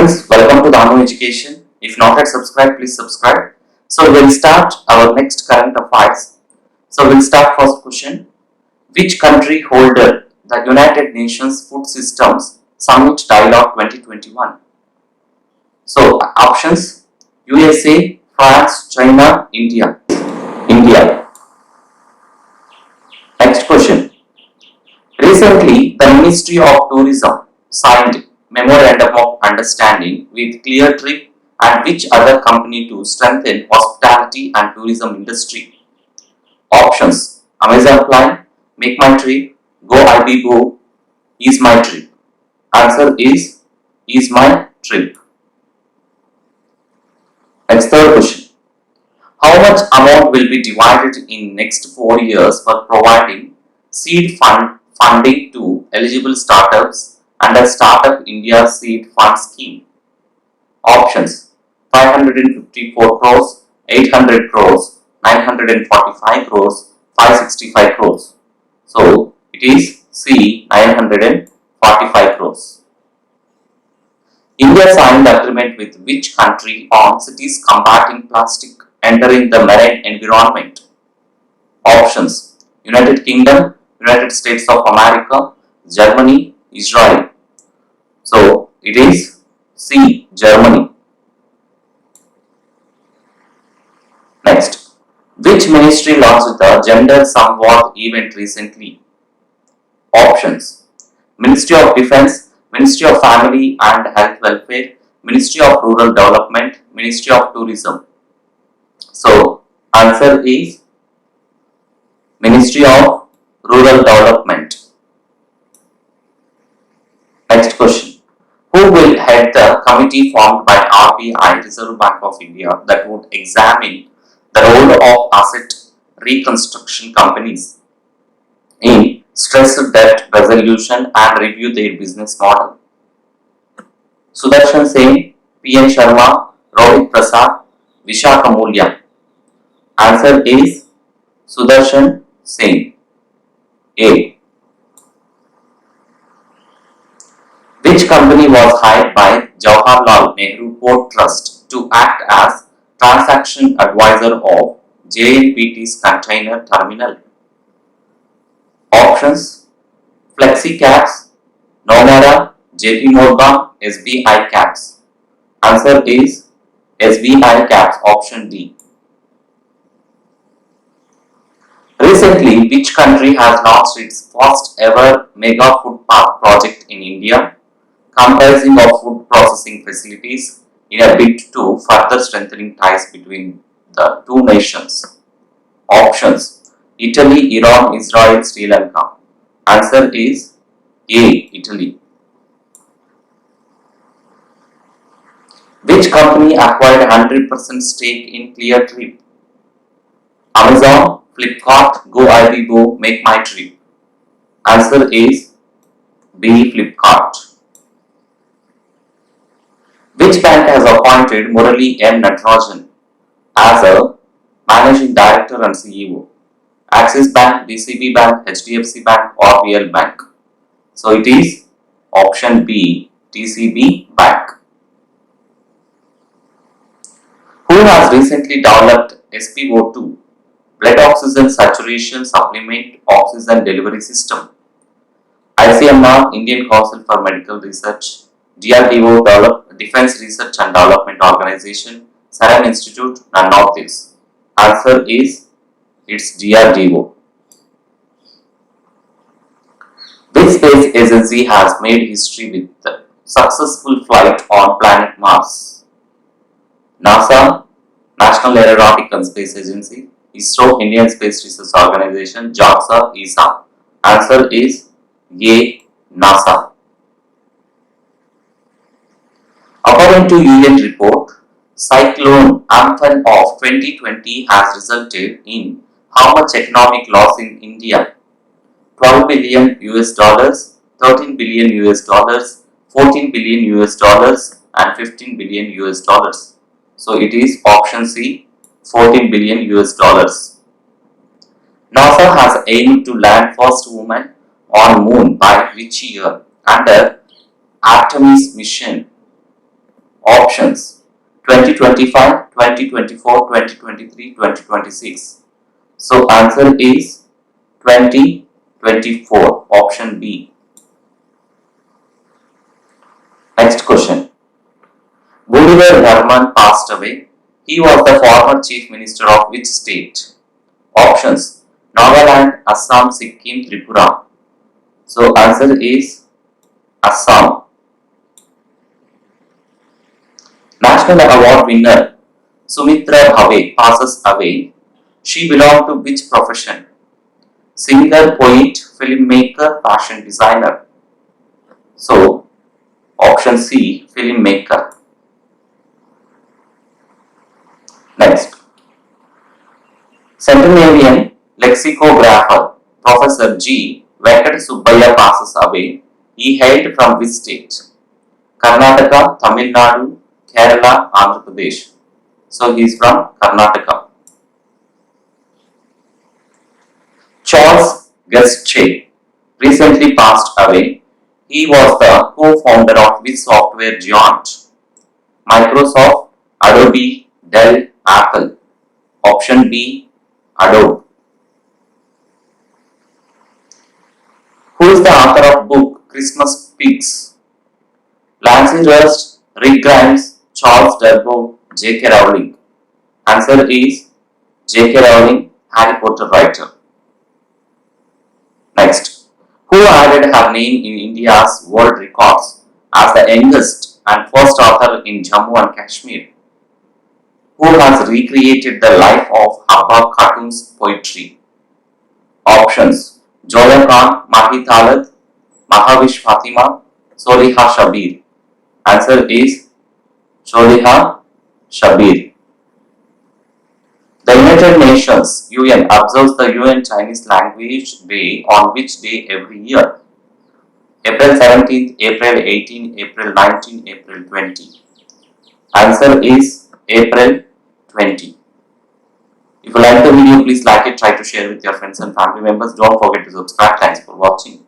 Friends, welcome to Danu Education. If not yet subscribed, please subscribe. So we'll start our next current affairs. So we'll start first question. Which country holded the United Nations Food Systems Summit Dialogue 2021? So options: USA, France, China, India. India. Next question. Recently, the Ministry of Tourism signed Memorandum of Understanding with Cleartrip and which other company to strengthen hospitality and tourism industry? Options: Amazon Prime, Make My Trip, Go Ibibo, Is My Trip. Answer is My Trip. Next third question. How much amount will be divided in next 4 years for providing seed funding to eligible startups under Startup India Seed Fund Scheme? Options: 554 crores, 800 crores, 945 crores, 565 crores. So it is C, 945 crores. India signed agreement with which country on cities combating plastic entering the marine environment? Options: United Kingdom, United States of America, Germany, Israel. So it is C, Germany. Next, which ministry launched the Gender Samvad event recently? Options: Ministry of Defense, Ministry of Family and Health Welfare, Ministry of Rural Development, Ministry of Tourism. So answer is Ministry of Rural Development. Next question. Who will head the committee formed by RBI, Reserve Bank of India, that would examine the role of asset reconstruction companies in stressed debt resolution and review their business model? Sudarshan Sen, P.N. Sharma, Rohit Prasad, Vishakha Mulya. Answer is Sudarshan Sen. A. Which company was hired by Jawaharlal Nehru Port Trust to act as transaction advisor of JNPT's container terminal? Options: FlexiCaps, Nomura, JP Morgan, SBI Caps. Answer is SBI Caps, option D. Recently, which country has launched its first ever mega food park project in India, comprising of food processing facilities in a bid to further strengthening ties between the two nations? Options: Italy, Iran, Israel, Sri Lanka. Answer is A, Italy. Which company acquired 100% stake in Cleartrip? Amazon, Flipkart, Go Ibibo, Make My Trip. Answer is B, Flipkart. Which bank has appointed Murali M. Natarajan as a Managing Director and CEO? Axis Bank, DCB Bank, HDFC Bank or RBL Bank? So it is option B, DCB Bank. Who has recently developed SpO2, blood oxygen saturation supplement oxygen delivery system? ICMR, Indian Council for Medical Research, DRDO, Defense Research and Development Organization, Serum Institute, none of this. Answer is it's DRDO. Which space agency has made history with the successful flight on planet Mars? NASA, National Aeronautic and Space Agency, ISRO, Indian Space Research Organization, JAXA, ESA. Answer is A, NASA. According to UN report, Cyclone Amphan of 2020 has resulted in how much economic loss in India? 12 billion US dollars, 13 billion US dollars, 14 billion US dollars and 15 billion US dollars. So it is option C, 14 billion US dollars. NASA has aimed to land first woman on moon by which year under Artemis mission? Options 2025, 2024, 2023, 2026. So answer is 2024. Option B. Next question. Gulliver Rahman passed away. He was the former chief minister of which state? Options Nagaland, Assam, Sikkim, Tripura. So answer is Assam. National Award winner Sumitra Bhave passes away. She belonged to which profession? Singer, poet, filmmaker, fashion designer. So option C, filmmaker. Next. Centenarian lexicographer Professor G. Venkat Subbaya passes away. He hailed from which state? Karnataka, Tamil Nadu, Kerala, Andhra Pradesh. So he is from Karnataka. Charles Gesche recently passed away. He was the co-founder of which software giant? Microsoft, Adobe, Dell, Apple. Option B, Adobe. Who is the author of book Christmas Pigs? Lancey Rust, Rick Grimes, Charles Darboux, J.K. Rowling. Answer is J.K. Rowling, Harry Potter writer. Next. Who added her name in India's world records as the youngest and first author in Jammu and Kashmir? Who has recreated the life of Habba Khatun's poetry? Options Zoya Khan, Mahi Talad, Mahavish Fatima, Soliha Shabir. Answer is Soliha Shabir. The United Nations UN observes the UN Chinese Language Day on which day every year? April 17th, April 18th, April 19th, April 20. Answer is April 20. If you like the video, please like it, try to share with your friends and family members. Don't forget to subscribe. Thanks for watching.